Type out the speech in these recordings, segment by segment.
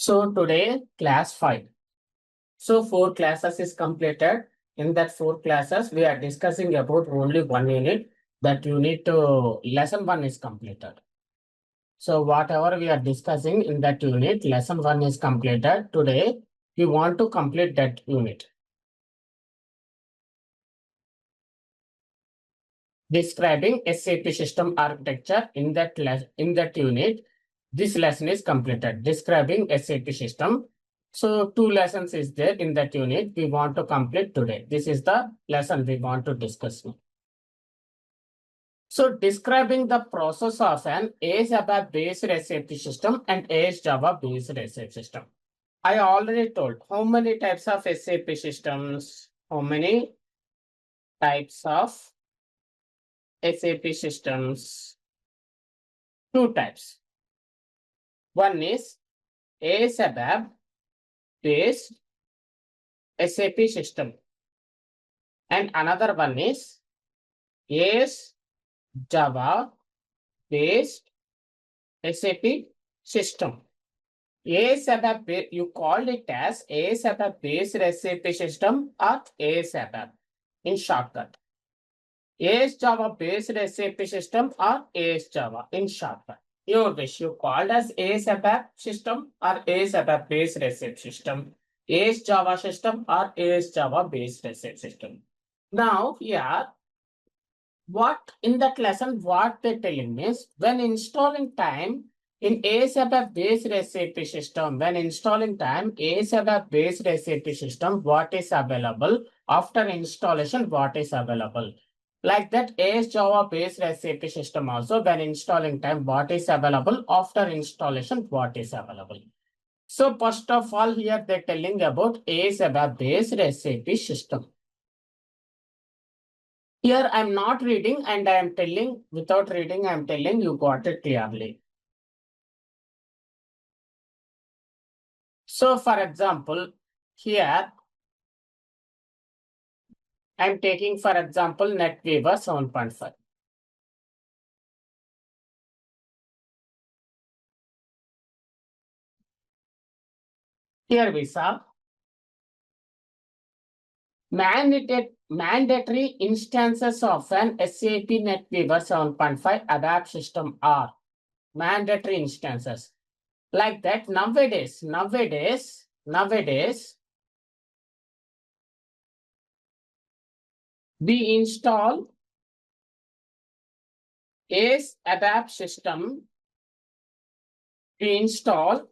So today class 5. So 4 classes is completed. In that 4 classes, we are discussing about only one unit. That unit lesson 1 is completed. So whatever we are discussing in that unit, lesson 1 is completed. Today, we want to complete that unit. Describing SAP system architecture in that unit. This lesson is completed. Describing SAP system. So 2 lessons is there in that unit. We want to complete today. This is the lesson we want to discuss now. So describing the process of an ASAP based SAP system and AS Java based SAP system. I already told how many types of SAP systems. How many types of SAP systems? 2 types. One is ASAP based SAP system, and another one is AS Java based SAP system. ASAP, you called it as ASAP based SAP system or ASAP in shortcut. AS Java based SAP system or AS Java in shortcut. Your wish, you called as ASAP system or ASAP based SAP system, AS Java system or AS Java based SAP system. Now here, what in that lesson, what they're telling is when installing time in ASAP based SAP system, when installing time ASAP based SAP system, what is available after installation, what is available. Like that, AS Java based SAP system also, when installing time, what is available after installation, what is available. So first of all, here they're telling about ASAP based SAP system. Here I'm not reading and I am telling, without reading, I am telling you got it clearly. So for example, here I'm taking for example NetWeaver 7.5. Here we saw mandatory instances of an SAP NetWeaver 7.5 ABAP system are mandatory instances. Like that, nowadays, we install AS ABAP system. We install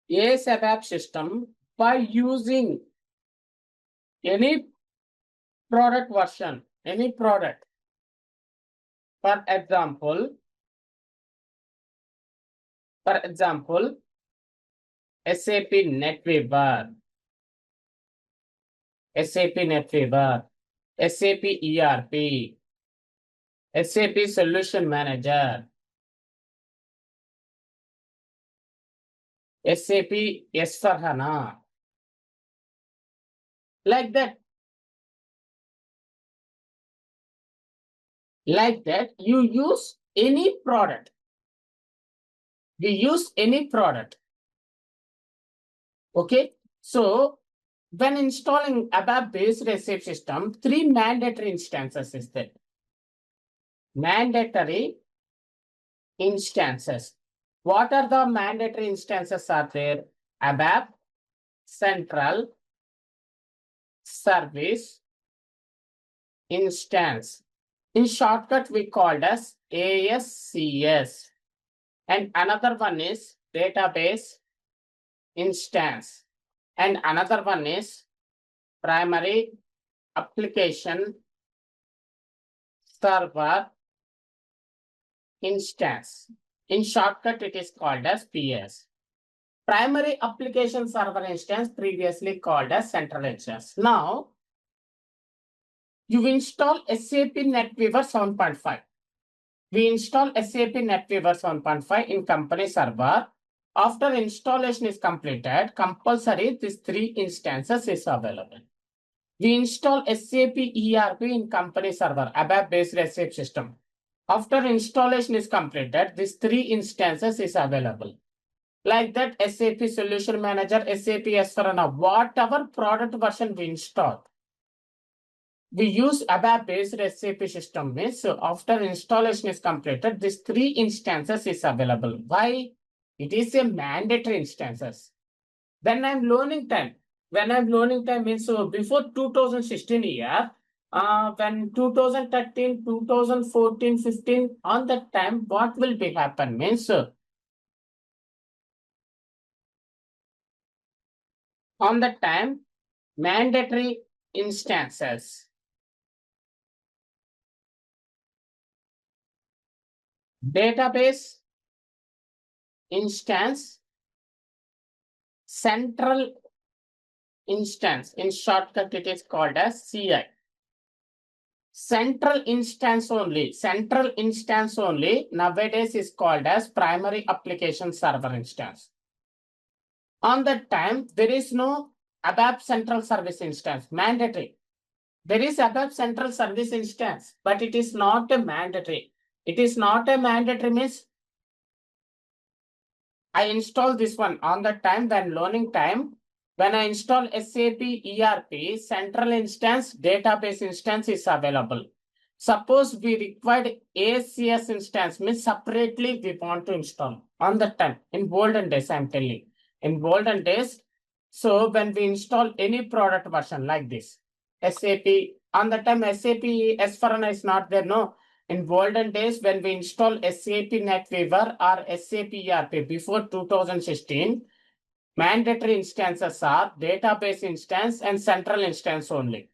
AS ABAP system by using any product version, any product. For example, SAP NetWeaver, SAP NetWeaver, SAP ERP, SAP Solution Manager, SAP S/4HANA. Like that. Like that, you use any product. We use any product. Okay. So when installing ABAP based SAP system, 3 mandatory instances is there. Mandatory instances. What are the mandatory instances are there? ABAP Central Service Instance. In shortcut, we called as ASCS. And another one is database instance. And another one is primary application server instance. In shortcut, it is called as PS. Primary application server instance, previously called as central instance. Now, you install SAP NetWeaver 7.5. We install SAP NetWeaver 7.5 in company server. After installation is completed, compulsory these 3 instances is available. We install SAP ERP in company server, ABAP based SAP system. After installation is completed, these 3 instances is available. Like that, SAP Solution Manager, SAP S/4HANA, whatever product version we install, we use ABAP-based SAP system. Means after installation is completed, these 3 instances is available. Why? It is a mandatory instances. When I'm learning time, means before 2016 year, when 2013, 2014, 15, on that time, what will be happen? Means on that time, mandatory instances, database instance, central instance, in shortcut it is called as CI. Central instance only nowadays is called as primary application server instance. On that time, there is no ABAP central service instance, mandatory. There is ABAP central service instance, but it is not a mandatory. It is not a mandatory means I install this one on the time when learning time. When I install SAP ERP, central instance, database instance is available. Suppose we required ACS instance, means separately we want to install on the time. In olden days, I'm telling. In olden days, so when we install any product version like this, SAP, on the time SAP S/4HANA is not there, no. In olden days, when we install SAP NetWeaver or SAP ERP before 2016, mandatory instances are database instance and central instance only.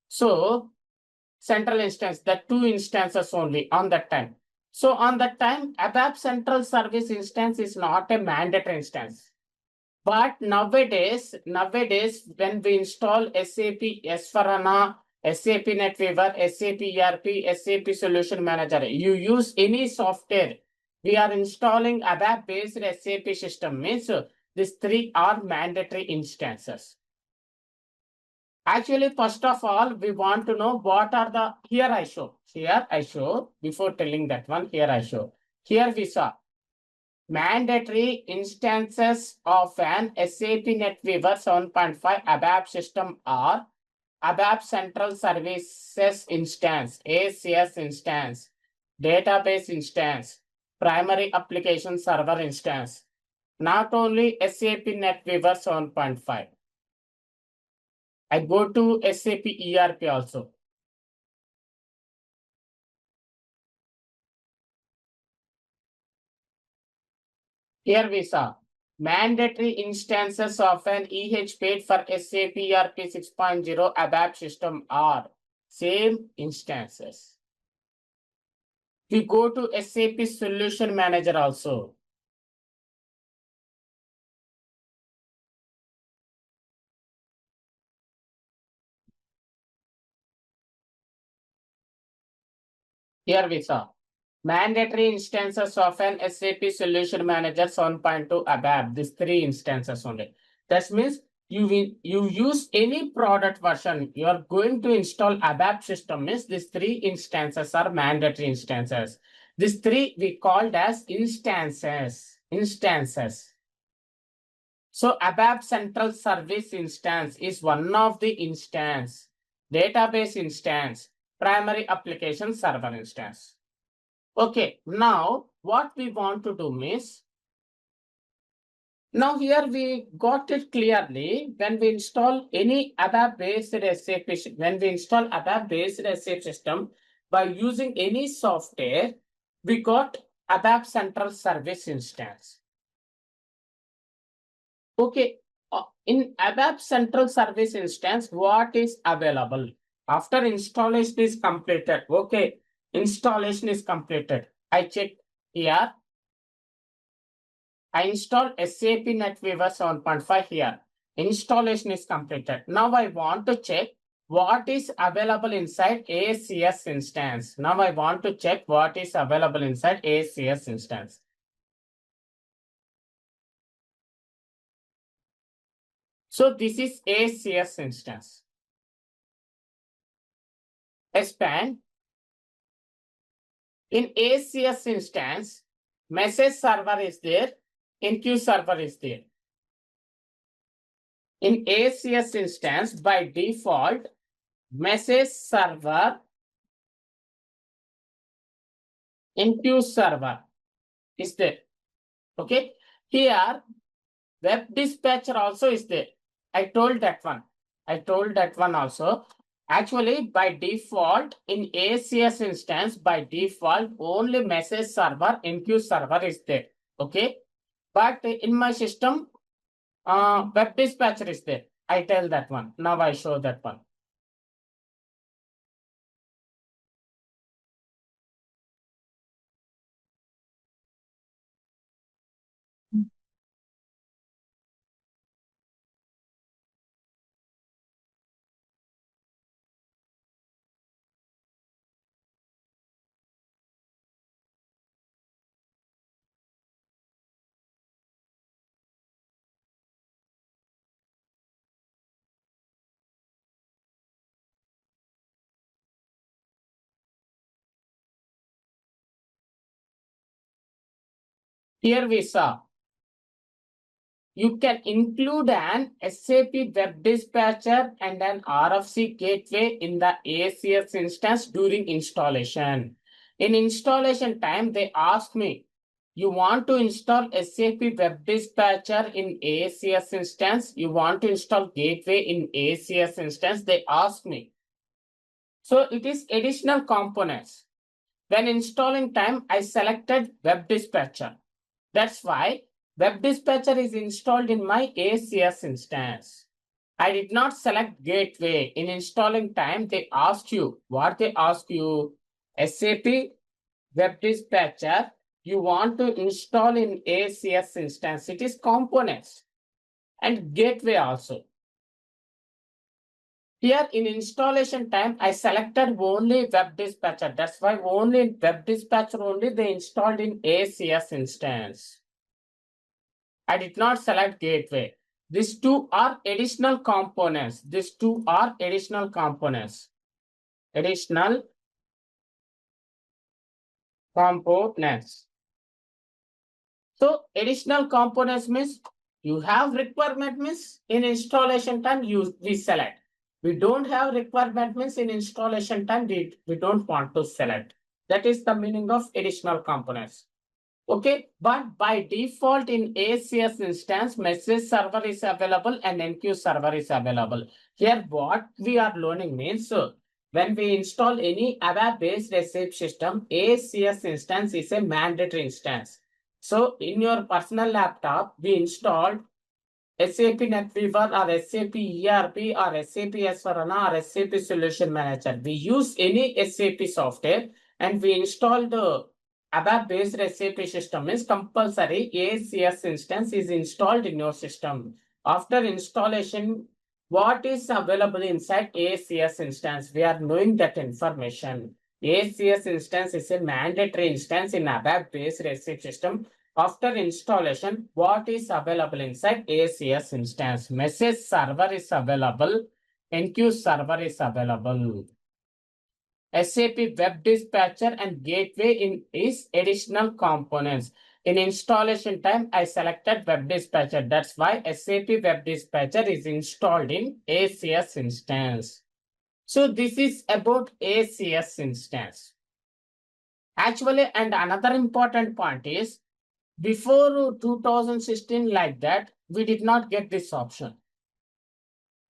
So, central instance, the 2 instances only on that time. So, on that time, ABAP central service instance is not a mandatory instance. But nowadays, when we install SAP S/4HANA, SAP NetWeaver, SAP ERP, SAP Solution Manager, you use any software, we are installing ABAP-based SAP system, means these 3 are mandatory instances. Actually, first of all, we want to know what are the, here I show, before telling that one, here I show. Here we saw mandatory instances of an SAP NetWeaver 7.5 ABAP system are ABAP Central Services Instance, ACS instance, database instance, primary application server instance. Not only SAP NetWeaver 7.5. I go to SAP ERP also. Here we saw mandatory instances of an EH paid for SAP ERP 6.0 ABAP system are same instances. We go to SAP Solution Manager also. Here we saw mandatory instances of an SAP Solution Manager 7.2 ABAP. These 3 instances only. That means you use any product version, you are going to install ABAP system, means these 3 instances are mandatory instances. These 3 we called as instances. So ABAP Central Service Instance is one of the instance. Database instance, primary application server instance. Okay, now what we want to do is, now here we got it clearly. When we install any ABAP-based SAP system by using any software, we got ABAP Central Service Instance. Okay, in ABAP Central Service Instance, what is available? After installation is completed, okay, installation is completed. I check here. I installed SAP NetWeaver 7.5 here. Installation is completed. Now I want to check what is available inside ACS instance. Now I want to check what is available inside ACS instance. So this is ACS instance. Expand. In ACS instance, message server is there. NQ server is there. In ACS instance, by default, message server, NQ server is there. Okay. Here, web dispatcher also is there. I told that one also. Actually, by default, in ACS instance, by default, only message server, NQ server is there. Okay. But in my system, web dispatcher is there. I tell that one. Now I show that one. Here we saw you can include an SAP web dispatcher and an RFC gateway in the ACS instance during installation. In installation time, they ask me, you want to install SAP web dispatcher in ACS instance? You want to install gateway in ACS instance? They ask me. So it is additional components. When installing time, I selected web dispatcher. That's why web dispatcher is installed in my ACS instance. I did not select gateway. In installing time, they asked you, what they ask you? SAP web dispatcher, you want to install in ACS instance. It is components and gateway also. Here in installation time, I selected only web dispatcher. That's why only in web dispatcher only they installed in ACS instance. I did not select gateway. These two are additional components. These two are additional components. Additional components. So additional components means you have requirement means in installation time we select. We don't have requirement means in installation time we don't want to select. That is the meaning of additional components. Okay, but by default in ACS instance, message server is available and NQ server is available. Here, what we are learning means when we install any ABAP-based SAP system, ACS instance is a mandatory instance. So, in your personal laptop, we installed SAP NetWeaver or SAP ERP or SAP S/4HANA or SAP Solution Manager. We use any SAP software and we install the ABAP-based SAP system is compulsory. ACS instance is installed in your system. After installation, what is available inside ACS instance? We are knowing that information. ACS instance is a mandatory instance in ABAP-based SAP system. After installation, what is available inside ACS instance? Message server is available. NQ server is available. SAP web dispatcher and gateway is additional components. In installation time, I selected web dispatcher. That's why SAP web dispatcher is installed in ACS instance. So this is about ACS instance. Actually, and another important point is before 2016 like that, we did not get this option.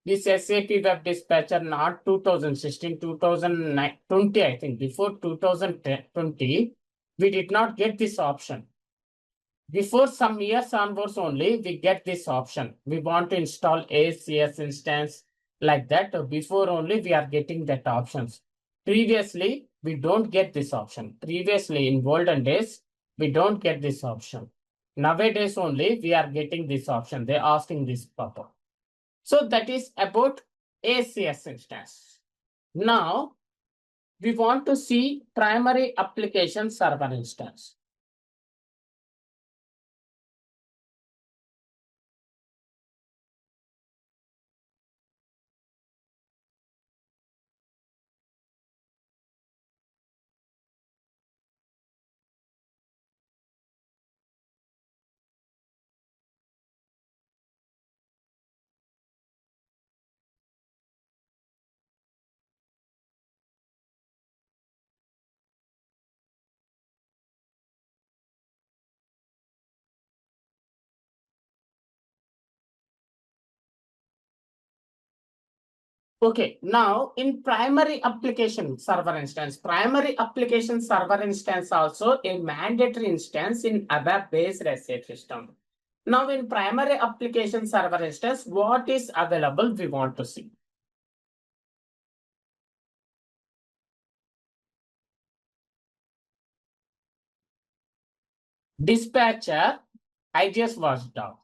This SAP web dispatcher, not 2016, 2020, I think. Before 2020, we did not get this option. Before some years onwards only, we get this option. We want to install ACS instance like that. Before only, we are getting that options. Previously, we don't get this option. Previously, in olden days, we don't get this option. Nowadays only, we are getting this option. They're asking this purpose. So that is about ACS instance. Now, we want to see primary application server instance. Okay, now in primary application server instance also a mandatory instance in ABAP-based REST system. Now in primary application server instance, what is available we want to see. Dispatcher, IGS watchdog.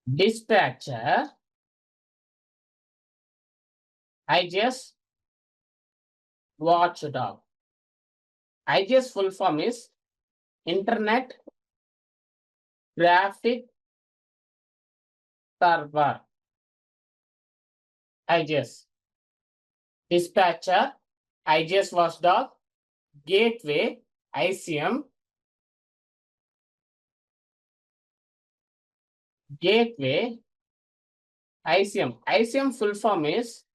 Dispatcher, IGS watchdog. IGS full form is Internet Graphic Server. IGS. Dispatcher, IGS watchdog, gateway, ICM, gateway, ICM. ICM full form is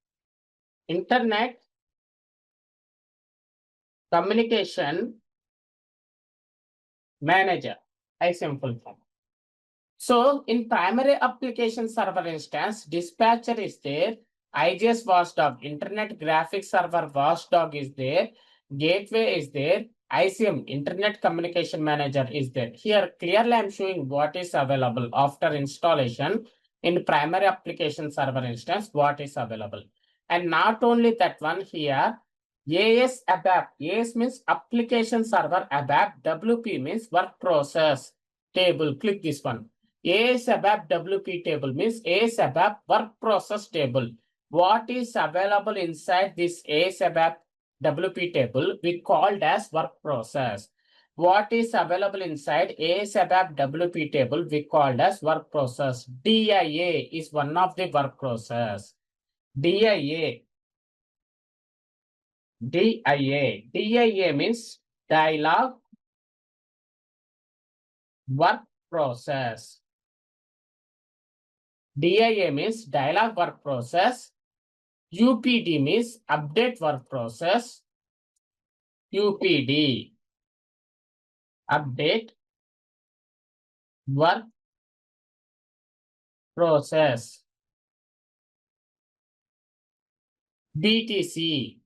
Internet Communication Manager. ICM full form. So in primary application server instance, dispatcher is there, IGS watchdog, Internet Graphics Server watchdog is there, gateway is there, ICM, Internet Communication Manager is there. Here clearly I'm showing what is available after installation in primary application server instance, what is available. And not only that one here, AS ABAP, AS means application server ABAP, WP means work process table. Click this one. AS ABAP WP table means AS ABAP work process table. What is available inside this AS ABAP WP table we called as work process. What is available inside AS ABAP WP table we called as work process. DIA is one of the work process. DIA means dialog work process. DIA means dialog work process. UPD means update work process. UPD, update work process. BTC,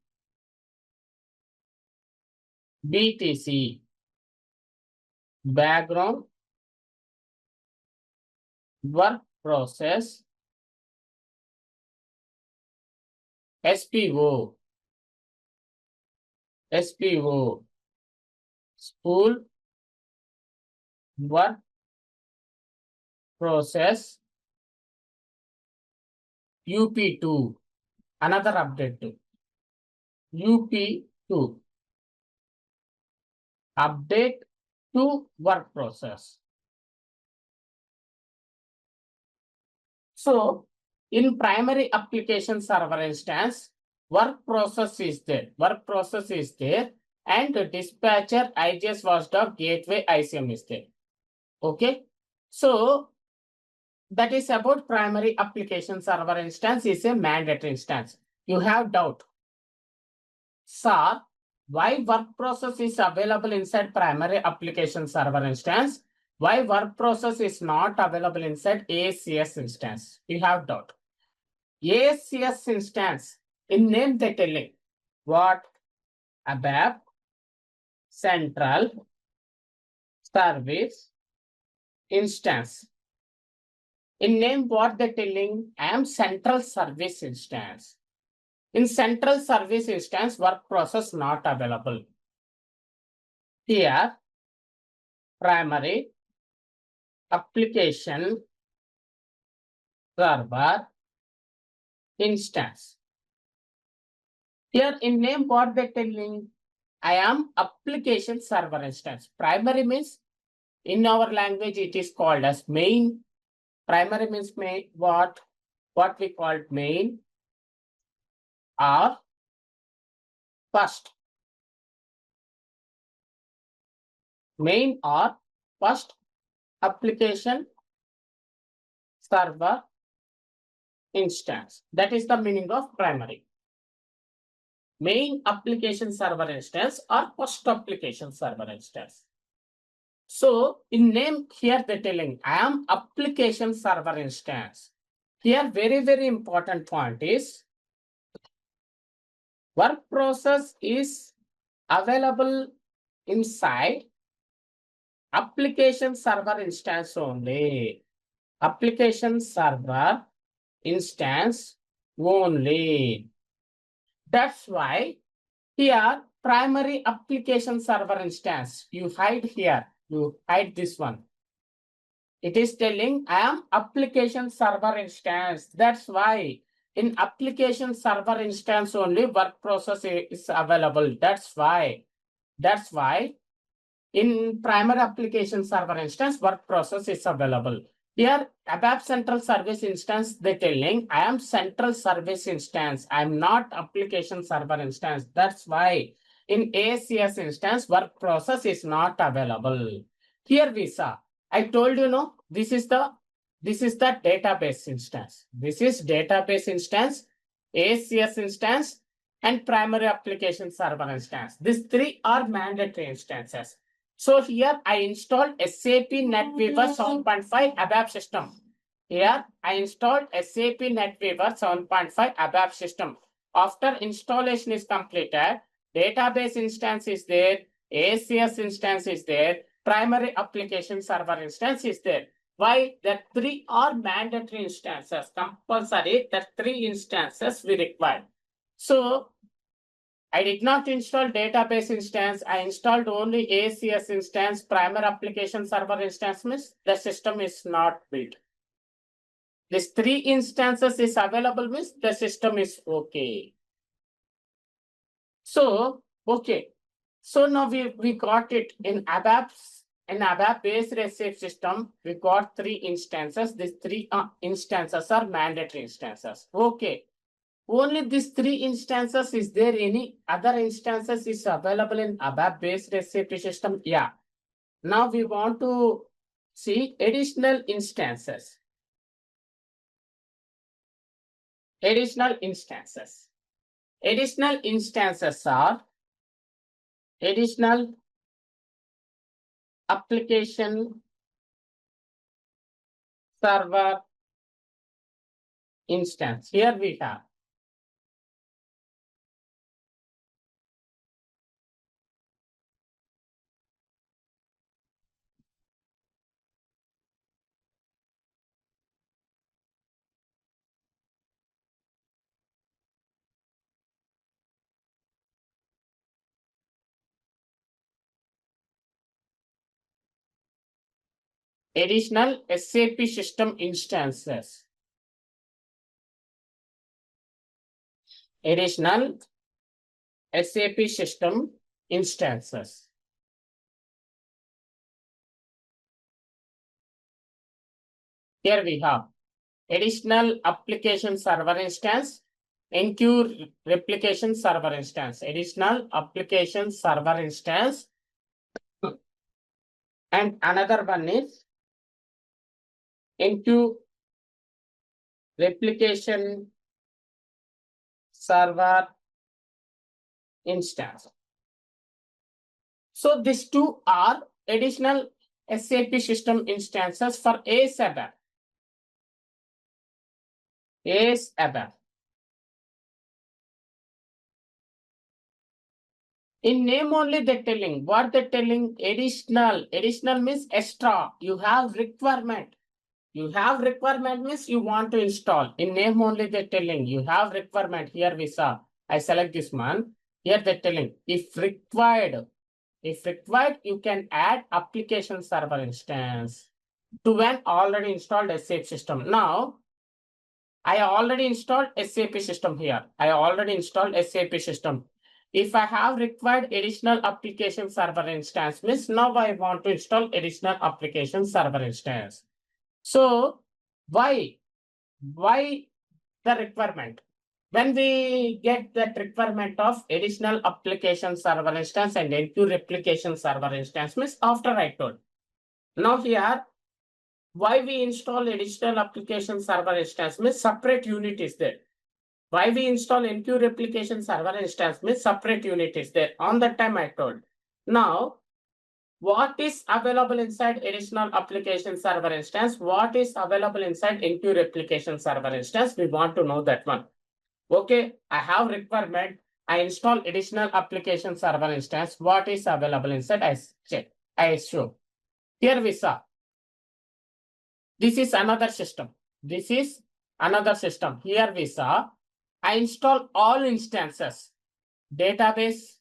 background work process. SPO, spool work process. UP2, another update to UP2, update to work process. So in primary application server instance, work process is there, and dispatcher, IGS watchdog, gateway, ICM is there. Okay, so that is about primary application server instance is a mandatory instance. You have doubt, sir, why work process is available inside primary application server instance? Why work process is not available inside ACS instance? You have doubt. ACS instance, in name they telling what? ABAP Central Service Instance. In name what they telling? I am Central Service Instance. In Central Service Instance, work process not available. Here, primary application server instance. Here in name what they telling? I am application server instance. Primary means in our language it is called as main. Primary means main, what we called main or first. Main or first application server instance. That is the meaning of primary. Main application server instance or first application server instance. So in name here they're telling I am application server instance. Here very important point is work process is available inside application server instance only. Application server instance only. That's why here primary application server instance, you hide here, you hide this one. It is telling I am application server instance. That's why in application server instance only work process is available. That's why in primary application server instance, work process is available. Here, ABAP central service instance, they're telling I am central service instance. I'm not application server instance. That's why in ACS instance, work process is not available. Here we saw, I told you, no, this is the database instance. This is database instance, ACS instance, and primary application server instance. These three are mandatory instances. So here I installed SAP NetWeaver 7.5 ABAP system. Here I installed SAP NetWeaver 7.5 ABAP system. After installation is completed, database instance is there, ACS instance is there, primary application server instance is there. Why? The three are mandatory instances. Compulsory, the three instances we require. So I did not install database instance. I installed only ACS instance, primary application server instance, means the system is not built. This three instances is available, means the system is okay. So, okay. So now we got it in ABAP based SAP system. We got three instances. These three instances are mandatory instances. Okay. Only these three instances. Is there any other instances is available in ABAP based SAP system? Yeah. Now we want to see additional instances. Additional instances. Additional instances are additional application server instance. Here we have additional SAP system instances. Additional SAP system instances. Here we have additional application server instance, NQ replication server instance, additional application server instance, and another one is NQ replication server instance. So these two are additional SAP system instances for ASAP. ASAP. In name only they're telling. What they're telling? Additional. Additional means extra. You have requirement. You have requirement means you want to install. In name only they're telling. You have requirement. Here we saw. I select this one. Here they're telling. If required, you can add application server instance to an already installed SAP system. Now, I already installed SAP system here. I already installed SAP system. If I have required additional application server instance, means now I want to install additional application server instance. So why the requirement? When we get that requirement of additional application server instance and NQ replication server instance, means after I told. Now here, why we install additional application server instance means separate unit is there. Why we install NQ replication server instance means separate unit is there. On that time I told. Now, what is available inside additional application server instance? What is available inside NQ replication server instance? We want to know that one. Okay, I have requirement. I install additional application server instance. What is available inside? I check. I show. Here we saw. This is another system. This is another system. Here we saw. I install all instances. Database.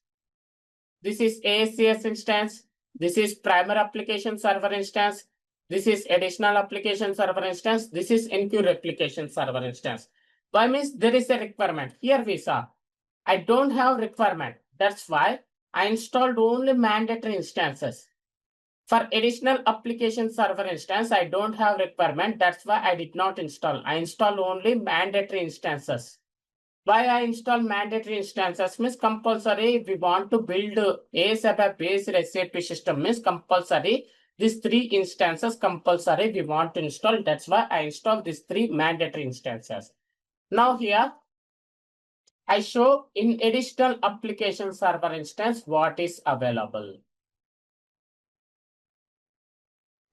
This is ASCS instance. This is primary application server instance. This is additional application server instance. This is NQ replication server instance. Why means there is a requirement. Here we saw. I don't have requirement. That's why I installed only mandatory instances. For additional application server instance, I don't have requirement. That's why I did not install. I install only mandatory instances. Why I install mandatory instances means compulsory. If we want to build a Sap based SAP system means compulsory. These three instances compulsory we want to install. That's why I install these three mandatory instances. Now here I show in additional application server instance what is available.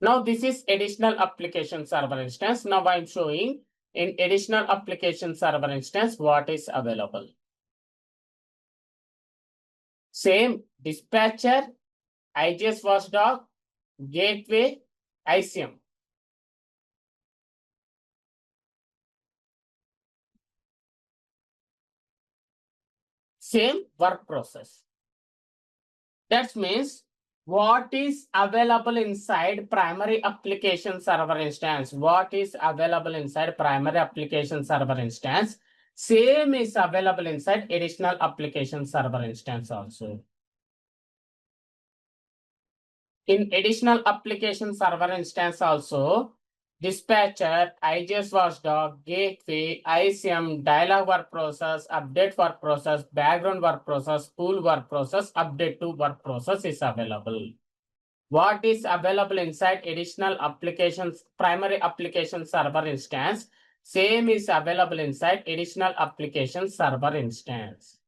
Now this is additional application server instance. Now I'm showing in additional application server instance what is available. Same dispatcher, IGS watchdog, gateway, ICM. Same work process. That means what is available inside primary application server instance? What is available inside primary application server instance? Same is available inside additional application server instance also. In additional application server instance also, dispatcher, IGS watchdog, gateway, ICM, dialog work process, update work process, background work process, pull work process, update to work process is available. What is available inside additional applications, primary application server instance? Same is available inside additional application server instance.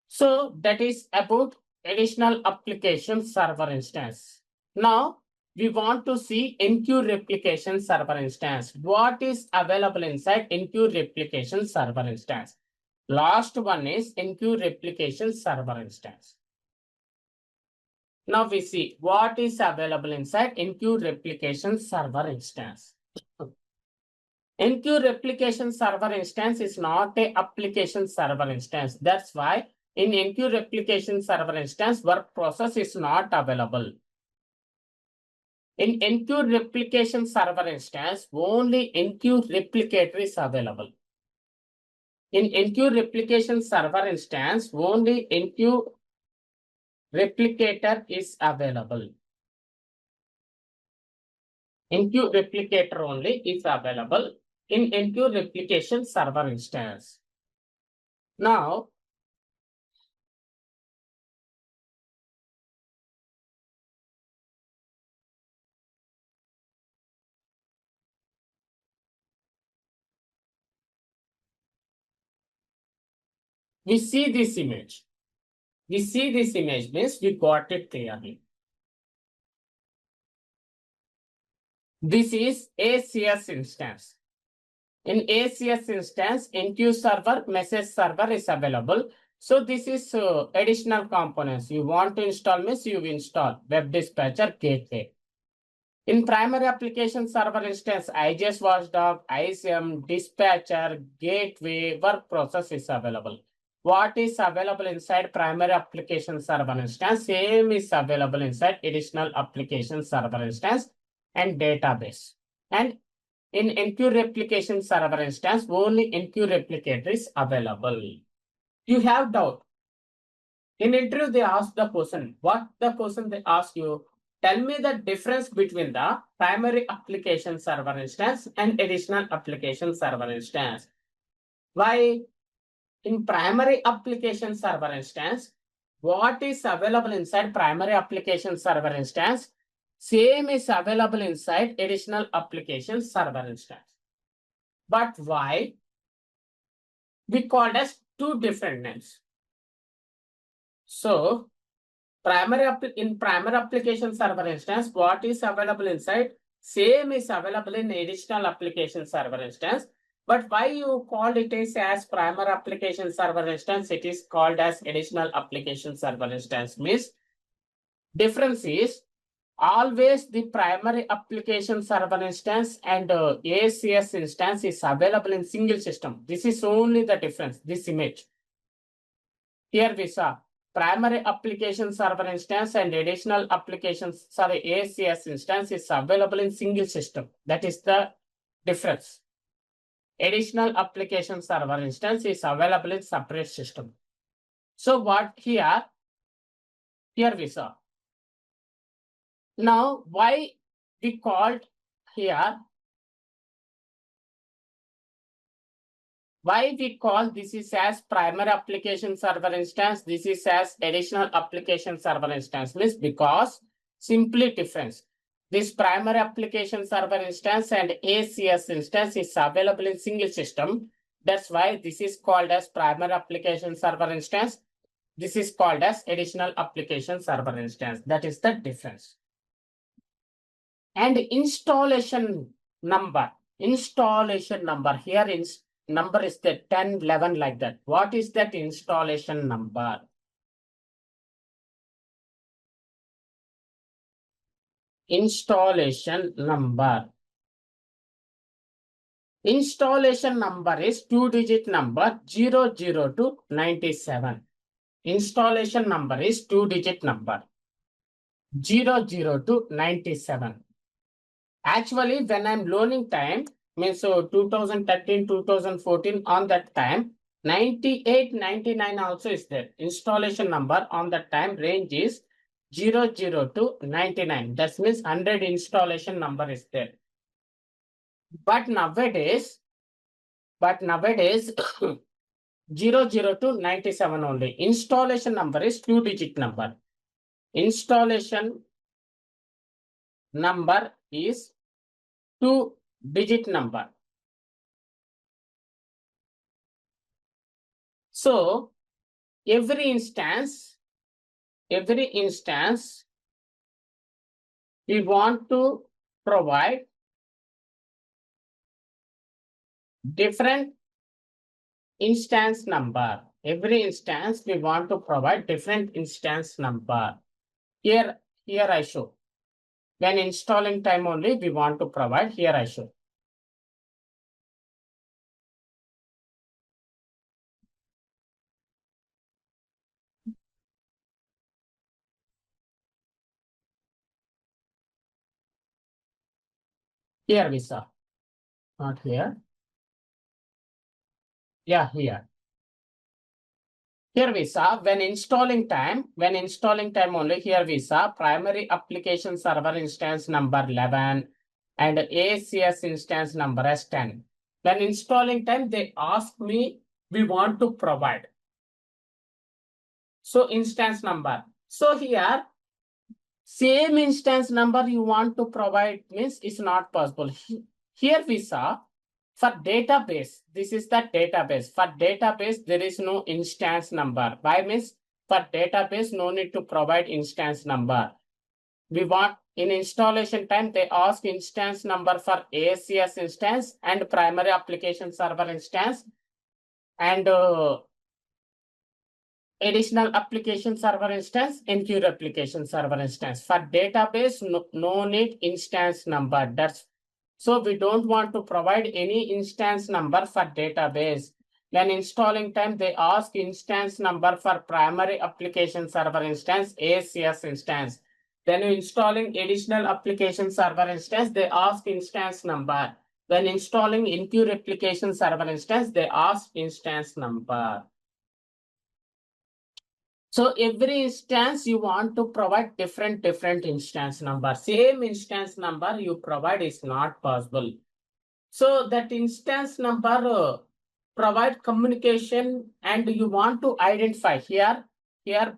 So that is about additional application server instance. Now we want to see NQ replication server instance. What is available inside NQ replication server instance? Last one is NQ replication server instance. Now we see what is available inside NQ replication server instance. NQ replication server instance is not a application server instance. That's why in NQ replication server instance, work process is not available. In NQ replication server instance, only NQ replicator is available. In NQ replication server instance, only NQ replicator is available. NQ replicator only is available in NQ replication server instance. Now, we see this image. We see this image means we got it clearly. This is ACS instance. In ACS instance, NQ server, message server is available. So this is additional components. You want to install means you install web dispatcher gateway. In primary application server instance, IGS watchdog, ICM, dispatcher, gateway, work process is available. What is available inside primary application server instance? Same is available inside additional application server instance and database. And in NQ replication server instance, only NQ replicator is available. You have doubt. In interview, they ask the question. What the question they ask you? Tell me the difference between the primary application server instance and additional application server instance. Why? In primary application server instance, what is available inside primary application server instance? Same is available inside additional application server instance. But why? We called as two different names. So In primary application server instance, what is available inside? Same is available in additional application server instance. But why you called it as primary application server instance? It is called as additional application server instance. Means difference is always the primary application server instance and ACS instance is available in single system. This is only the difference, this image. Here we saw primary application server instance and additional applications, ACS instance is available in single system. That is the difference. Additional application server instance is available in separate system. So what here we saw. Now, why we called here, why we call this is as primary application server instance, this is as additional application server instance, means because simply difference. This primary application server instance and ACS instance is available in single system. That's why this is called as primary application server instance. This is called as additional application server instance. That is the difference. And installation number here number is the 10, 11 like that. What is that installation number? Installation number. Installation number is 2-digit number 00 to 97. Installation number is 2-digit number 00 to 97. Actually, when I'm learning time, means 2013, 2014, on that time, 98, 99 also is there. Installation number on that time range is 00 to 99. That means 100 installation number is there. But nowadays 00 to 97 only. Installation number is 2-digit number. Installation number is 2-digit number. So every instance we want to provide different instance number. Every instance we want to provide different instance number. Here I show. When installing time only we want to provide, here I show. Here we saw. Not here. Yeah, here. Here we saw when installing time only, here we saw primary application server instance number 11 and ACS instance number as 10. When installing time, they ask me, we want to provide. So instance number. So here, same instance number you want to provide means it's not possible. Here we saw for database, this is the database. For database, there is no instance number. Why means for database, no need to provide instance number. We want in installation time, they ask instance number for ACS instance and primary application server instance and additional application server instance, NQ application server instance. For database, no need instance number. That's so we don't want to provide any instance number for database. When installing time, they ask instance number for primary application server instance, ACS instance. Then installing additional application server instance, they ask instance number. When installing NQ application server instance, they ask instance number. So every instance you want to provide different instance number. Same instance number you provide is not possible. So that instance number provide communication and you want to identify here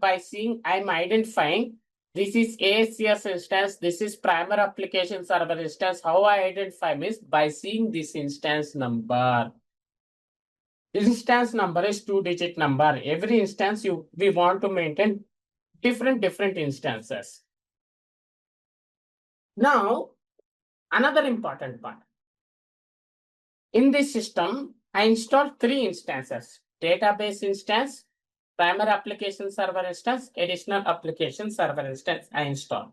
by seeing I'm identifying this is ACS instance, this is primary application server instance. How I identify is by seeing this instance number. Instance number is 2-digit number. Every instance we want to maintain different instances. Now, another important part. In this system, I installed 3 instances: database instance, primary application server instance, additional application server instance I installed.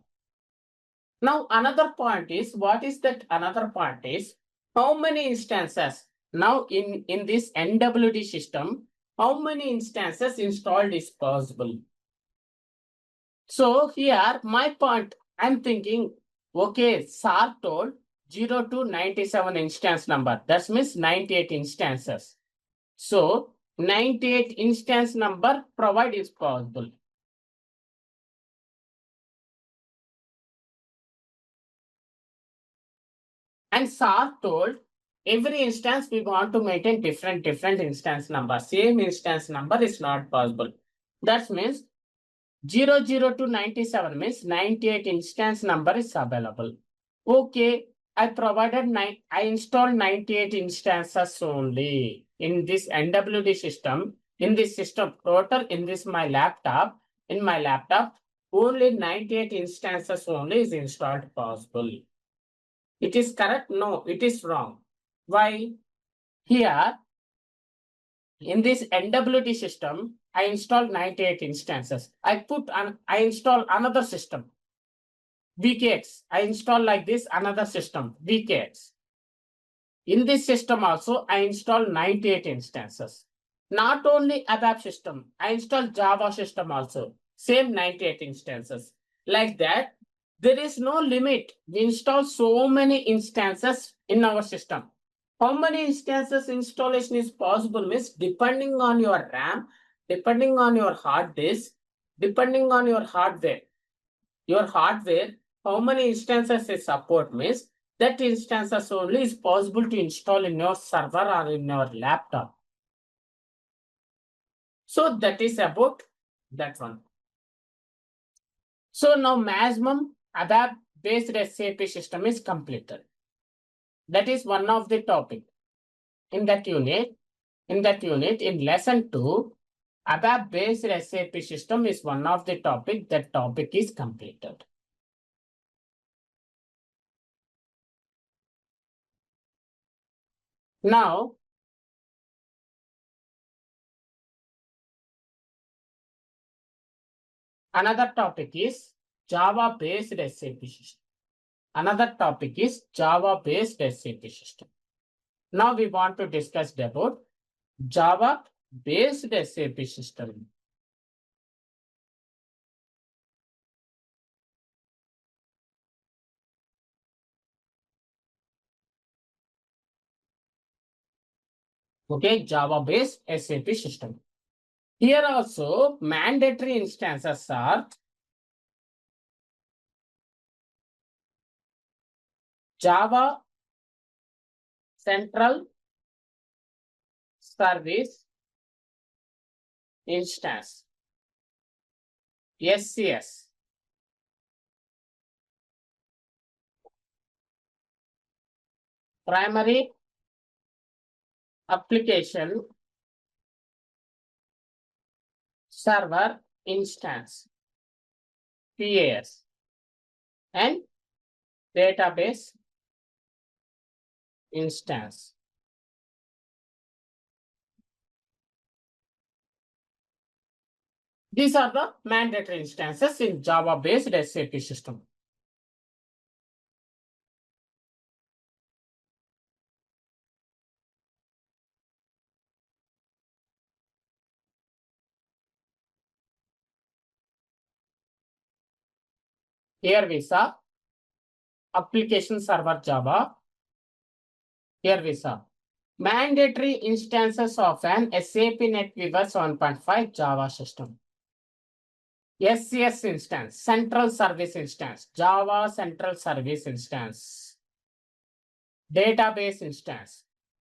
Now, another point is, what is that another point is, how many instances? Now, in this NWD system, how many instances installed is possible? So here, my point, I'm thinking, okay, SAR told 0 to 97 instance number. That means 98 instances. So 98 instance number provide is possible. And SAR told every instance we want to maintain different instance number. Same instance number is not possible. That means 0 to 97 means 98 instance number is available. Okay, I installed 98 instances only in this NWD system. In this system, total in this my laptop, only 98 instances only is installed possible. It is correct? No, it is wrong. Why? Here, in this NWD system, I installed 98 instances. I install another system, VKX. I install like this another system, VKX. In this system also, I install 98 instances. Not only ABAP system, I install Java system also, same 98 instances. Like that, there is no limit. We install so many instances in our system. How many instances installation is possible means depending on your RAM, depending on your hard disk, depending on your hardware. Your hardware, how many instances it support means that instances only is possible to install in your server or in your laptop. So that is about that one. So now maximum ABAP based SAP system is completed. That is one of the topic. In that unit, in lesson 2, ABAP based SAP system is one of the topic. That topic is completed. Now, another topic is Java based SAP system. Another topic is Java based SAP system. Now we want to discuss about Java based SAP system. Okay, Java based SAP system. Here also mandatory instances are Java Central Service Instance, SCS. Primary Application Server Instance, PAS, and Database Instance. These are the mandatory instances in Java-based SAP system. Here we saw application server Java. Here we saw mandatory instances of an SAP NetWeaver 7.5 Java system. SCS instance, Central Service Instance, Java Central Service Instance, Database Instance,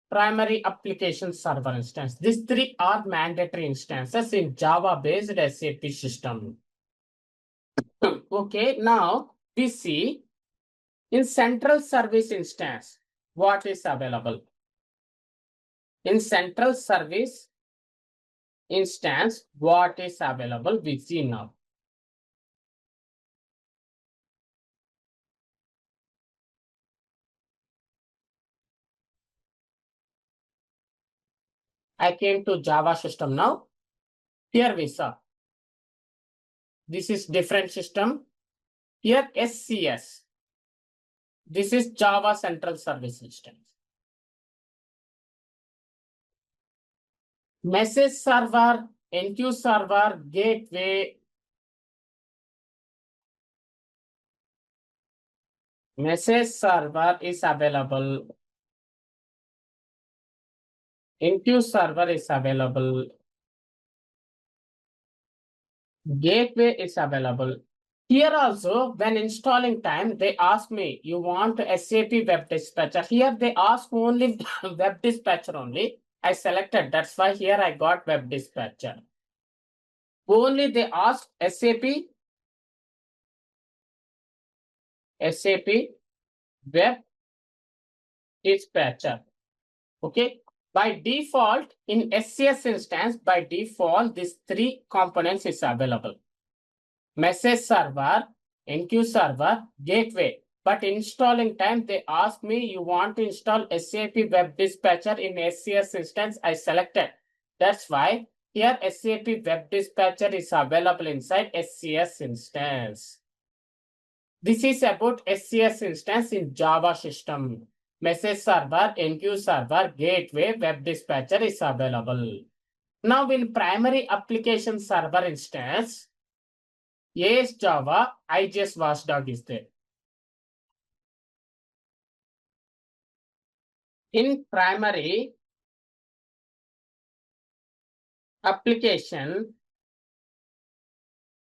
Primary Application Server Instance. These 3 are mandatory instances in Java-based SAP system. Okay, now we see in Central Service Instance, what is available? In Central Service Instance, what is available? We see now. I came to Java system now. Here we saw. This is different system. Here SCS. This is Java Central Service System. Message server, NQ server, gateway. Message server is available. NQ server is available. Gateway is available. Here also, when installing time, they ask me, you want SAP Web Dispatcher. Here they ask only Web Dispatcher only. I selected, that's why here I got Web Dispatcher. Only they ask SAP Web Dispatcher. Okay. By default, in SCS instance, by default, these three components is available. Message server, NQ server, gateway. But installing time, they ask me, you want to install SAP Web Dispatcher in SCS instance. I selected. That's why here SAP Web Dispatcher is available inside SCS instance. This is about SCS instance in Java system. Message server, NQ server, gateway, Web Dispatcher is available. Now in primary application server instance, AS Java, IGS Watchdog is there. In primary application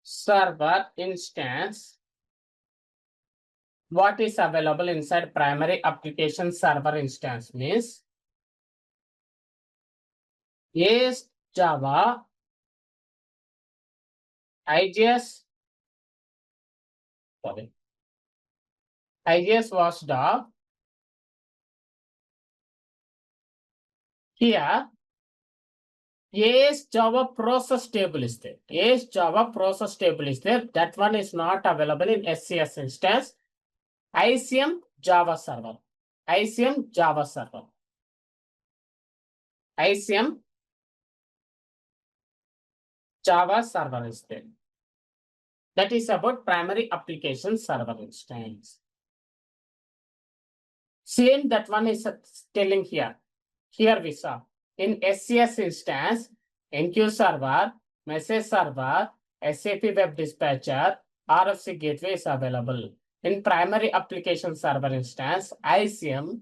server instance, what is available inside primary application server instance means AS Java, IGS Watchdog. Here, AS Java process table is there. AS Java process table is there. That one is not available in SCS instance. ICM Java server. ICM Java server. ICM Java server is there. That is about primary application server instance. Same that one is telling here. Here we saw in SCS instance, NQ server, message server, SAP Web Dispatcher, RFC gateway is available. In primary application server instance, ICM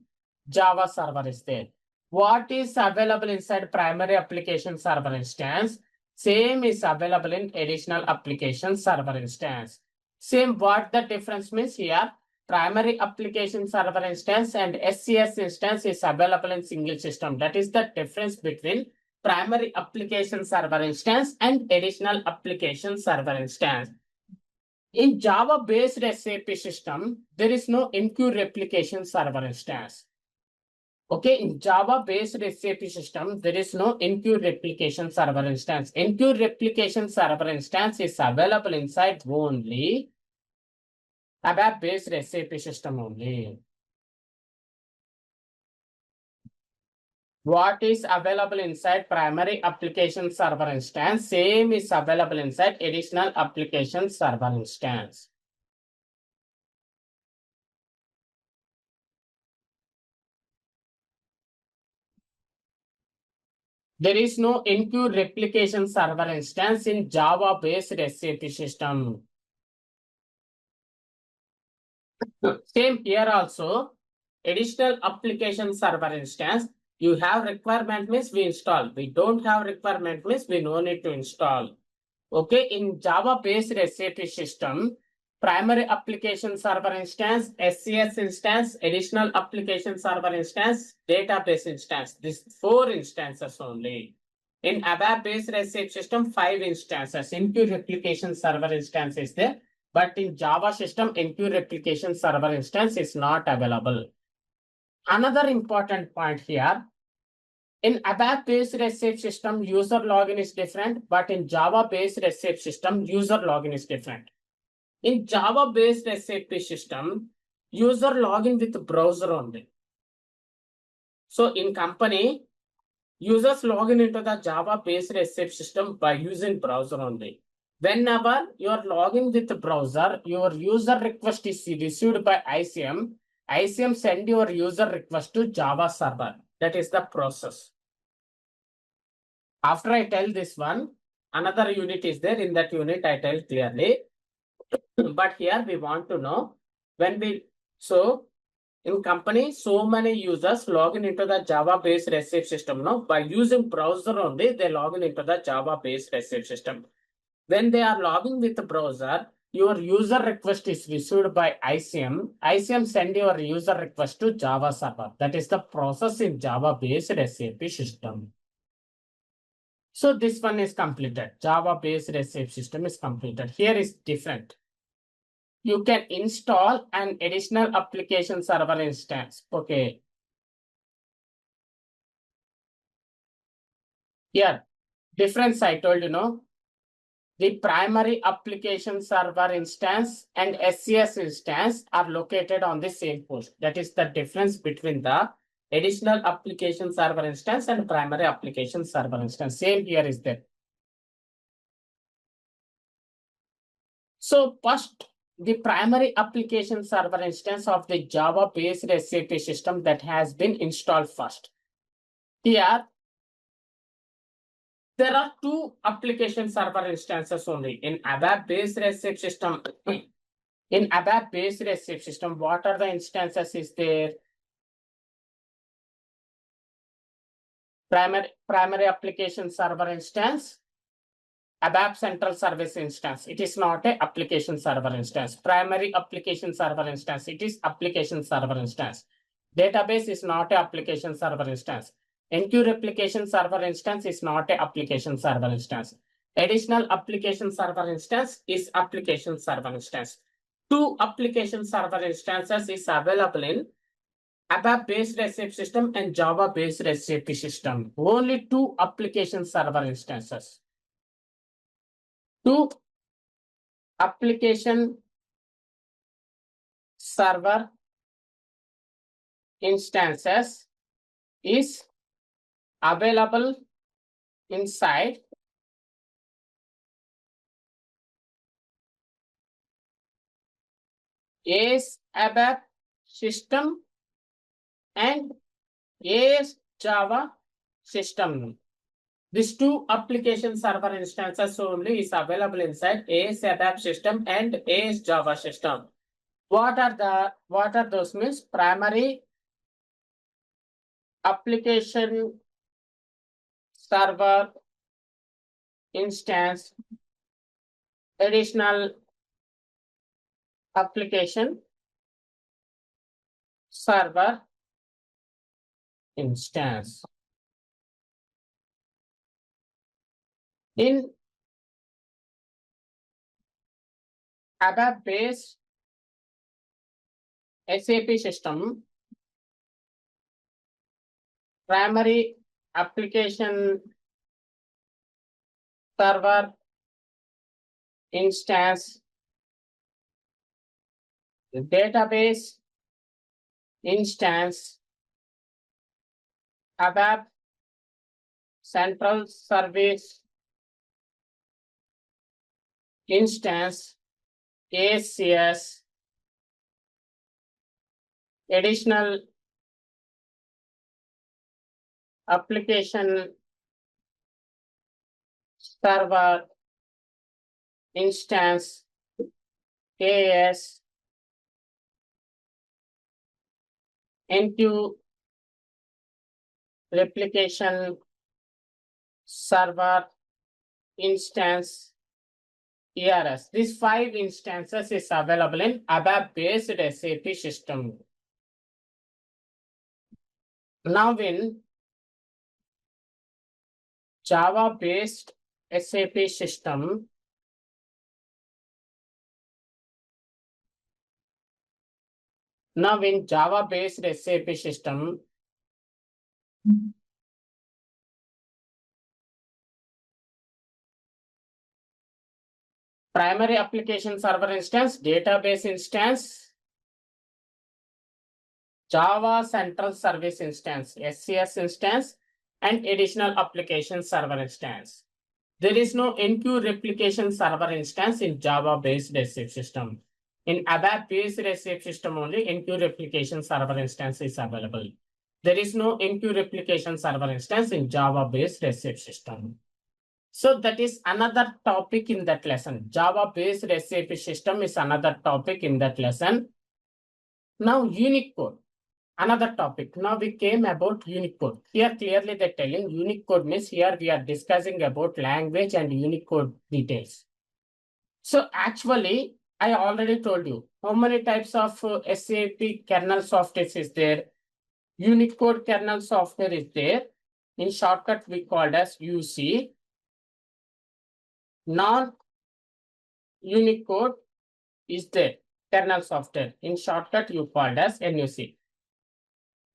Java server is there. What is available inside primary application server instance? Same is available in additional application server instance. Same, what the difference means here? Primary application server instance and SCS instance is available in single system. That is the difference between primary application server instance and additional application server instance. In Java-based SAP system, there is no NQ replication server instance. Okay, in Java-based SAP system, there is no NQ replication server instance. NQ replication server instance is available inside only ABAP-based SAP system only. What is available inside primary application server instance, same is available inside additional application server instance. There is no NQ replication server instance in Java-based SAP system. Same here also, additional application server instance. You have requirement means we install. We don't have requirement means we no need to install. Okay, in Java-based SAP system, primary application server instance, SCS instance, additional application server instance, database instance. These 4 instances only. In ABAP-based SAP system, 5 instances. NQ replication server instance is there. But in Java system, NQ replication server instance is not available. Another important point here, in ABAP-based SAP system, user login is different, but in Java-based SAP system, user login is different. In Java-based SAP system, user login with browser only. So in company, Users login into the Java-based SAP system by using browser only. Whenever you are logging with the browser, your user request is received by ICM. ICM send your user request to Java server. That is the process. After I tell this one, another unit is there. In that unit, I tell clearly. But here we want to know in company, so many users login into the Java-based SAP system now. By using browser only, they login into the Java-based SAP system. When they are logging with the browser, your user request is received by ICM. ICM send your user request to Java server. That is the process in Java-based SAP system. So this one is completed. Java-based SAP system is completed. Here is different. You can install an additional application server instance. Okay. Here, difference I told you, no? The primary application server instance and SCS instance are located on the same host. That is the difference between the additional application server instance and primary application server instance. Same here is there. So first, the primary application server instance of the Java-based SAP system that has been installed first. Here, there are two application server instances only in ABAP-based SAP system. In ABAP-based SAP system, what are the instances is there? Primary application server instance, ABAP central service instance. It is not a application server instance. Primary application server instance. It is application server instance. Database is not a application server instance. NQ replication server instance is not a application server instance. Additional application server instance is application server instance. Two application server instances is available in ABAP-based SAP system and Java-based SAP system. Only two application server instances. Two application server instances is available inside AS ABAP system and AS Java system. These two application server instances only is available inside AS ABAP system and AS Java system. What are those means? Primary application server instance, additional application server instance. In ABAP-based SAP system, primary application server instance, database instance, ABAP central service instance, ACS, additional application server instance, AS, NQ replication server instance, ERS. These 5 instances is available in ABAP-based SAP system. Now in Java-based SAP system, primary application server instance, database instance, Java central service instance, SCS instance, and additional application server instance. There is no NQ replication server instance in Java-based SAP system. In ABAP-based SAP system only, NQ replication server instance is available. There is no NQ replication server instance in Java-based SAP system. So that is another topic in that lesson. Java-based SAP system is another topic in that lesson. Now Unicode, another topic. Now we came about Unicode. Here clearly they're telling Unicode means here we are discussing about language and Unicode details. So actually, I already told you how many types of SAP kernel software is there. Unicode kernel software is there. In shortcut, we called as UC. Non-Unicode is there. Kernel software. In shortcut, you called as NUC.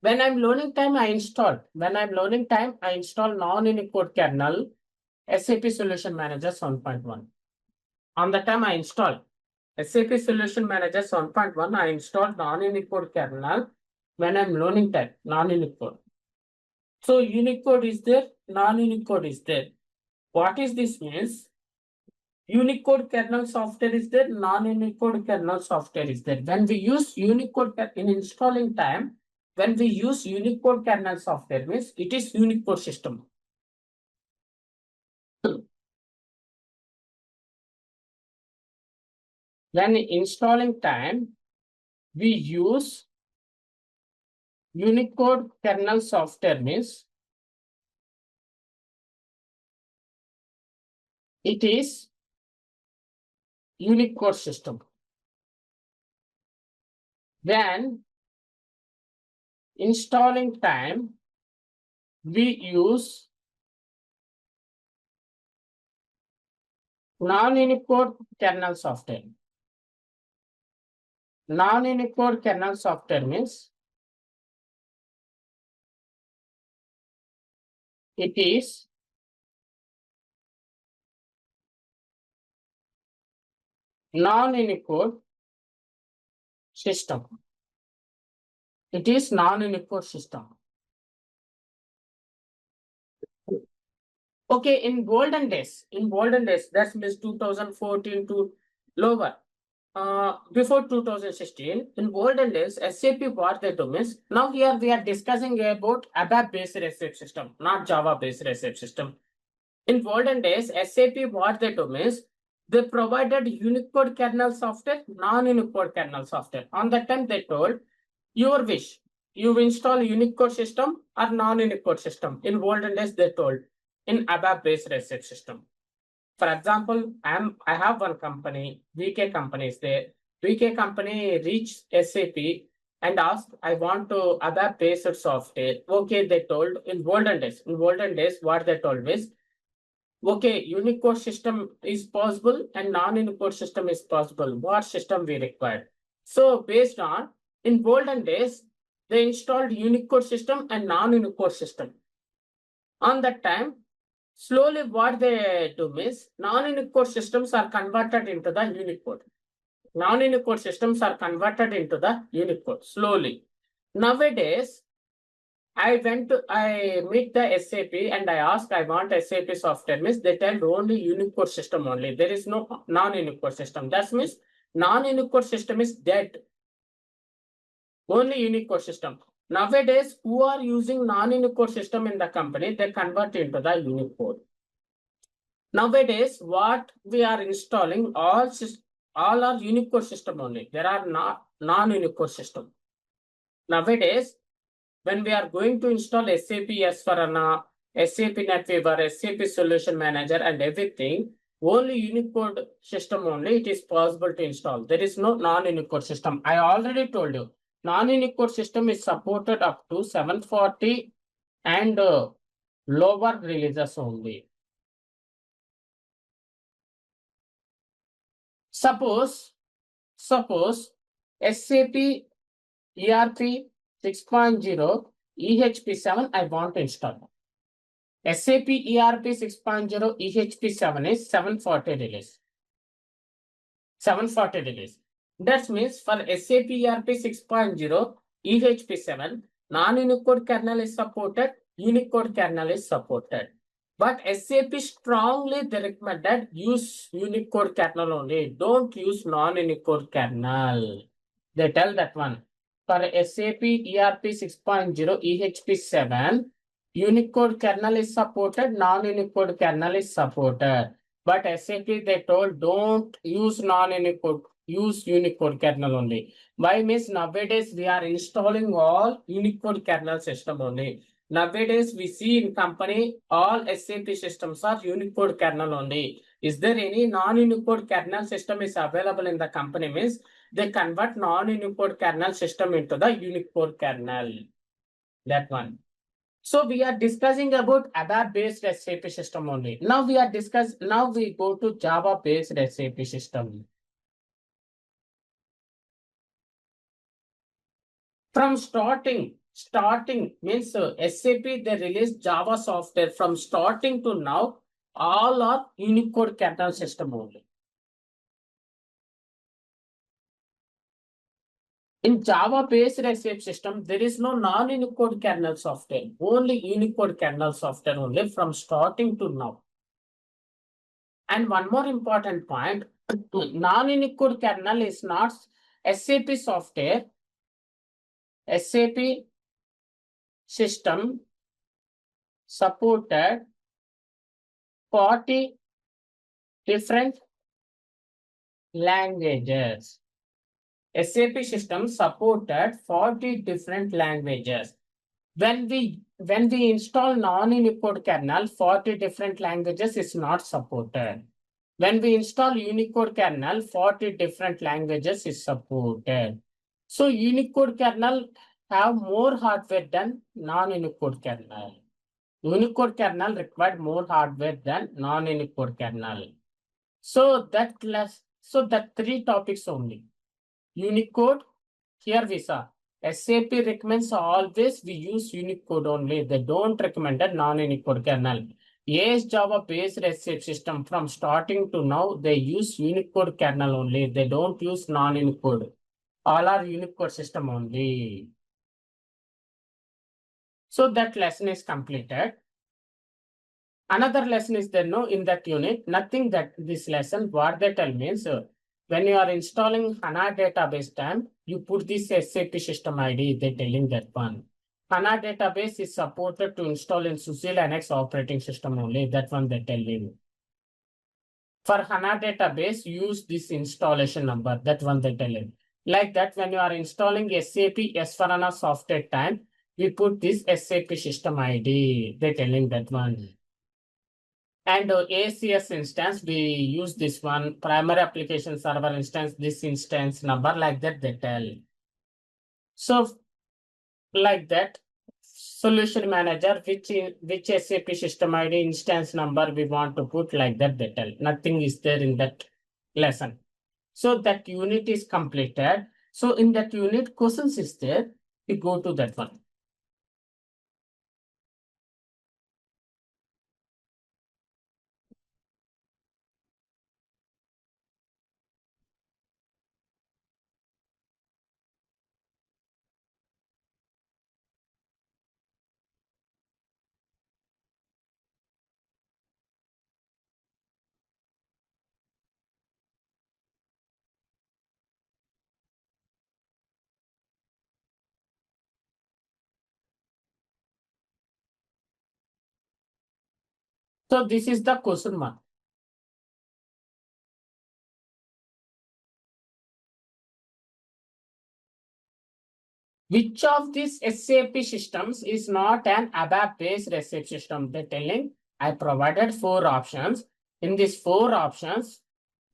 When I'm loading time, I install. When I'm loading time, I install non-Unicode kernel SAP Solution Manager 7.1. On the time I install SAP Solution Manager 7.1, I installed non-Unicode kernel when I'm loading time, non-Unicode. So Unicode is there, non-Unicode is there. What is this means? Unicode kernel software is there, non-Unicode kernel software is there. When we use Unicode in installing time, when we use Unicode kernel software means it is Unicode system. When installing time, we use Unicode kernel software means it is Unicode system. When installing time, we use non-Unicode kernel software. Non-Unicode kernel software means it is non-Unicode system. It is non-Unicode system. Okay, in golden days, that means 2014 to lower. Before 2016, in golden days, SAP what they do means, now here we are discussing about ABAP-based SAP system, not Java-based SAP system. In golden days, SAP what they do means, they provided Unicode kernel software, non-Unicode kernel software. On that time, they told, your wish, you install Unicode system or non-Unicode system. In golden days, they told, in ABAP-based SAP system. For example, I have one company, VK company is there. VK company reached SAP and asked, I want to ABAP-based software. Okay, they told in golden days. In golden days, what they told is, okay, Unicode system is possible and non-Unicode system is possible. What system we require? So based on, in golden days, they installed Unicode system and non-Unicode system. On that time, slowly what they do is, non-Unicode systems are converted into the Unicode. Non-Unicode systems are converted into the Unicode slowly. Nowadays, I meet the SAP and I ask, I want SAP software. Means they tell only Unicode system only. There is no non-Unicode system. That means non-Unicode system is dead. Only Unicode system. Nowadays, who are using non-Unicode system in the company, they convert into the Unicode. Nowadays, what we are installing, all are Unicode system only. There are not non-Unicode system. Nowadays, when we are going to install SAP S/4HANA, SAP NetWeaver, SAP Solution Manager, and everything, only Unicode system only it is possible to install. There is no non-Unicode system. I already told you, non-Unicode system is supported up to 740 and lower releases only. Suppose SAP ERP 6.0 EHP7 I want to install. SAP ERP 6.0 EHP7 is 740 release. 740 release. That means for SAP ERP 6.0 EHP7, non-Unicode kernel is supported, Unicode kernel is supported. But SAP strongly they recommended use Unicode kernel only. Don't use non-Unicode kernel. They tell that one. For SAP ERP 6.0 EHP 7, Unicode kernel is supported, non-Unicode kernel is supported. But SAP they told don't use non-Unicode, use Unicode kernel only. Why means nowadays we are installing all Unicode kernel system only. Nowadays we see in company all SAP systems are Unicode kernel only. Is there any non-Unicode kernel system is available in the company means they convert non-Unicode kernel system into the Unicode kernel. That one. So we are discussing about ABAP based SAP system only. Now we go to Java based SAP system. From starting means SAP they released Java software from starting to now, all are Unicode kernel system only. In Java based SAP system, there is no non-Unicode kernel software, only Unicode kernel software only from starting to now. And one more important point, non-Unicode kernel is not SAP software. SAP system supported 40 different languages. SAP system supported 40 different languages. When we install non-Unicode kernel, 40 different languages is not supported. When we install Unicode kernel, 40 different languages is supported. So Unicode kernel have more hardware than non-Unicode kernel. Unicode kernel required more hardware than non-Unicode kernel. So that three topics only. Unicode, here we saw. SAP recommends always we use Unicode only. They don't recommend a non-Unicode kernel. Yes, Java based SAP system from starting to now, they use Unicode kernel only. They don't use non-Unicode. All are Unicode system only. So that lesson is completed. Another lesson is there, no, in that unit, nothing that this lesson, what they tell means, when you are installing Hana database time, you put this SAP system ID, they're telling that one. Hana database is supported to install in SUSE Linux operating system only, that one they're telling. For Hana database, use this installation number, that one they're telling. Like that, when you are installing SAP S4HANA software time, we put this SAP system ID, they're telling that one. And ACS instance, we use this one, primary application server instance, this instance number, like that they tell. So like that, solution manager, which SAP system ID instance number we want to put, like that they tell. Nothing is there in that lesson. So that unit is completed. So in that unit, questions is there. We go to that one. So this is the question mark. Which of these SAP systems is not an ABAP-based SAP system? They're telling I provided 4 options. In these 4 options,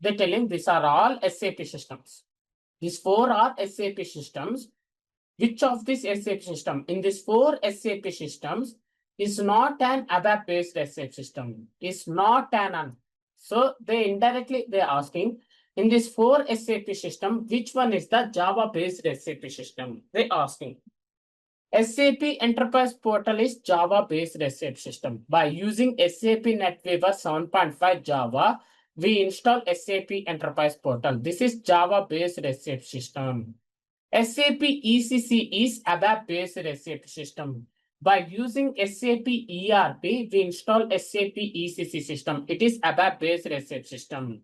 they're telling these are all SAP systems. These 4 are SAP systems. Which of this SAP system in these 4 SAP systems is not an ABAP-based SAP system? Is not an. So they indirectly they're asking, in this 4 SAP system, which one is the Java-based SAP system? They're asking. SAP Enterprise Portal is Java-based SAP system. By using SAP NetWeaver 7.5 Java, we install SAP Enterprise Portal. This is Java-based SAP system. SAP ECC is ABAP-based SAP system. By using SAP ERP, we install SAP ECC system. It is ABAP-based receipt system.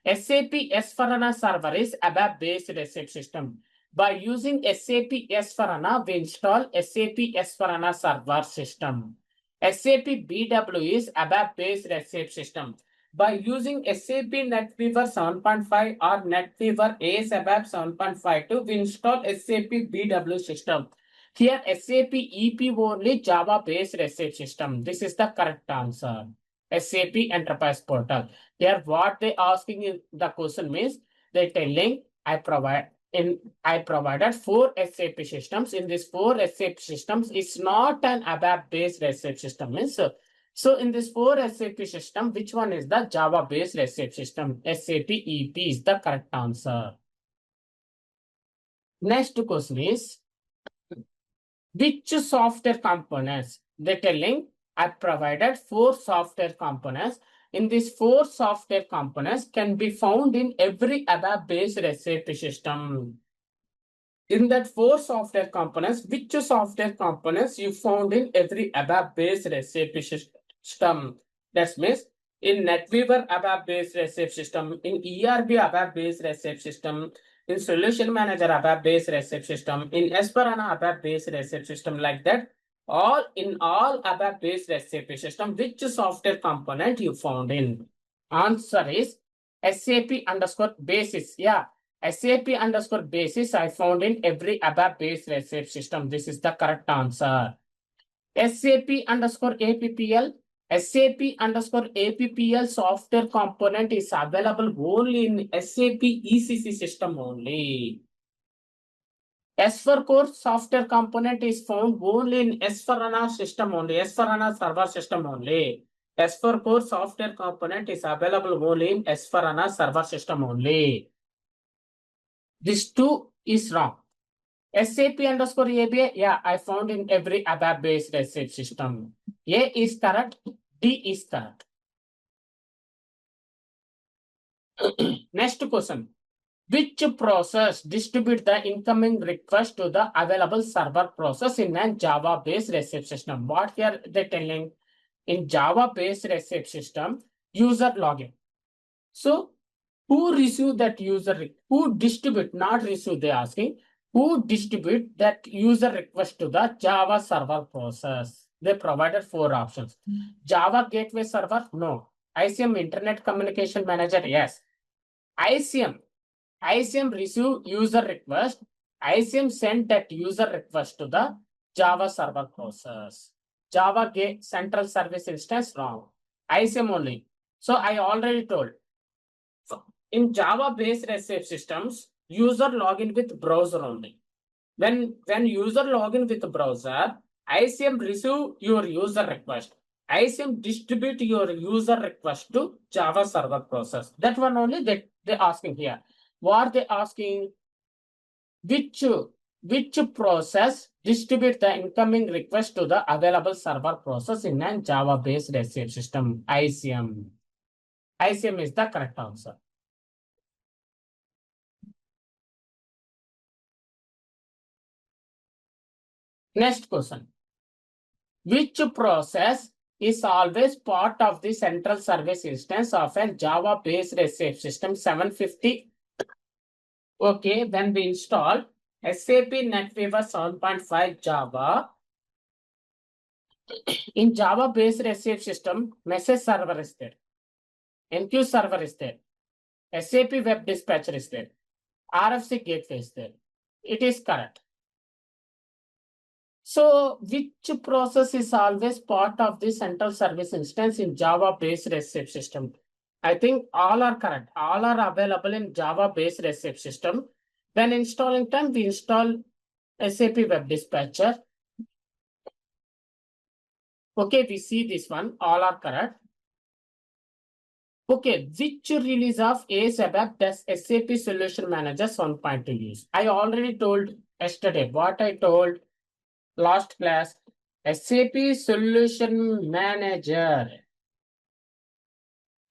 SAP S/4HANA server is ABAP-based receipt system. By using SAP S/4HANA, we install SAP S/4HANA server system. SAP BW is ABAP-based receipt system. By using SAP NetWeaver 7.5 or NetWeaver AS ABAP 7.52, we install SAP BW system. Here SAP EP only Java-based receipt system. This is the correct answer. SAP Enterprise Portal. Here what they asking in the question means they telling I provided 4 SAP systems. In these 4 SAP systems, it's not an ABAP-based receipt system. Means so in this 4 SAP system, which one is the Java-based receipt system? SAP EP is the correct answer. Next question is, which software components? They're telling I provided 4 software components. In these 4 software components can be found in every ABAP-based recipe system. In that 4 software components, which software components you found in every ABAP-based recipe system? That means in NetWeaver ABAP-based recipe system, in ERB ABAP-based recipe system, in Solution Manager ABAP-based recipe system, in S/4HANA ABAP-based recipe system, like that. In all ABAP-based recipe system, which software component you found in? Answer is SAP_basis. Yeah, SAP_basis I found in every ABAP-based recipe system. This is the correct answer. SAP_APPL. SAP_APPL software component is available only in SAP ECC system only. S4 core software component is found only in S4HANA system only, S4HANA server system only. S4 core software component is available only in S4HANA server system only. This 2 is wrong. SAP_ABA, yeah, I found in every ABAP-based receipt system. A is correct, D is correct. Next question. Which process distribute the incoming request to the available server process in a Java-based receipt system? What here they telling? In Java-based receipt system, user login. So who receive that user? Who distribute? Not receive. They asking who distribute that user request to the Java server process. They provided 4 options. Java Gateway Server, no. ICM Internet Communication Manager, yes. ICM receive user request. ICM sent that user request to the Java server process. Java Central Service Instance, wrong. ICM only. So I already told. So in Java-based receipt systems, user login with browser only. When user login with browser, ICM receive your user request. ICM distribute your user request to Java server process. That one only they're asking here. What they asking? Which process distribute the incoming request to the available server process in a Java-based receipt system? ICM. ICM is the correct answer. Next question. Which process is always part of the central service instance of a Java-based receipt system 750? Okay, when we install SAP NetWeaver 7.5 Java, in Java-based receipt system, message server is there, MQ server is there, SAP Web Dispatcher is there, RFC gateway is there. It is correct. So, which process is always part of the central service instance in Java-based receipt system? I think all are correct. All are available in Java-based receipt system. When installing time, we install SAP Web Dispatcher. Okay, we see this one. All are correct. Okay, which release of ASAP does SAP Solution Manager 1.2 use? I already told yesterday. What I told last class, SAP Solution Manager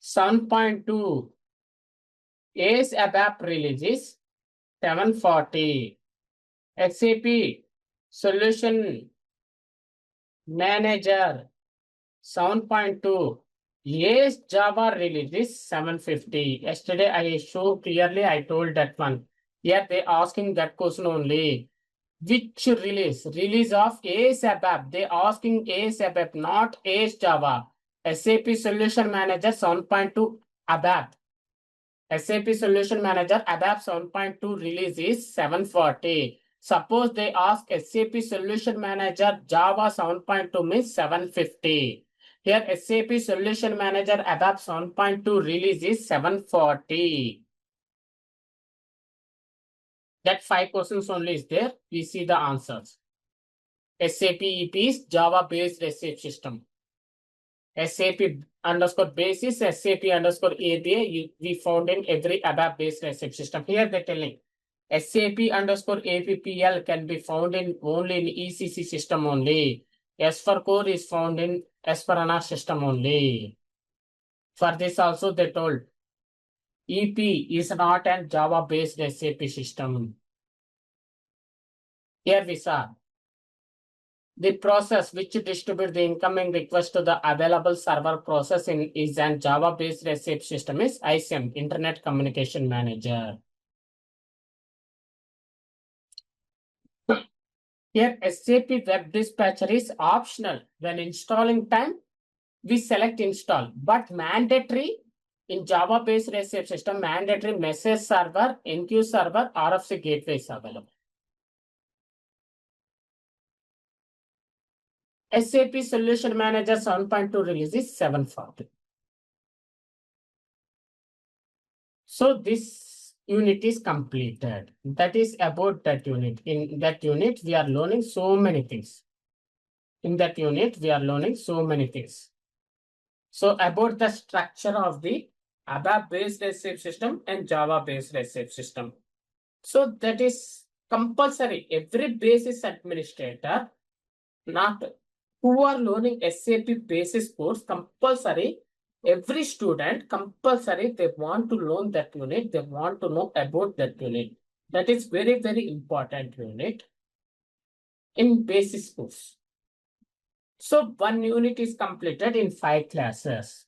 7.2 ASAP releases 740. SAP Solution Manager 7.2. Yes, Java release is 750. Yesterday I showed clearly, I told that one. Here they asking that question only. Which release? Release of Sap app. They asking Sap app, not Java. SAP Solution Manager 7.2 ABAP. SAP Solution Manager ABAP 7.2 release is 740. Suppose they ask SAP Solution Manager Java 7.2 means 750. Here SAP Solution Manager ABAP 7.2 release is 740. That 5 questions only is there. We see the answers. SAP EP is Java based SAP system. SAP underscore basis, SAP underscore API, we found in every ABAP based SAP system. Here they're telling SAP underscore APPL can be found in only in ECC system only. S4 core is found in S4HANA system only. For this also they told EP is not a Java based SAP system. Here we saw the process which distributes the incoming request to the available server process is an Java-based SAP system is ICM, Internet Communication Manager. Here, SAP Web Dispatcher is optional. When installing time, we select install, but mandatory in Java-based SAP system, mandatory message server, NQ server, RFC gateway is available. SAP Solution Manager 7.2 release is 740. So this unit is completed. That is about that unit. In that unit, we are learning so many things. In that unit, we are learning so many things. So about the structure of the ABAP-based SAP system and Java-based SAP system. So that is compulsory. Every basis administrator, not who are learning SAP basis course, compulsory. Every student compulsory, they want to learn that unit. They want to know about that unit. That is very, very important unit in basis course. So one unit is completed in 5 classes.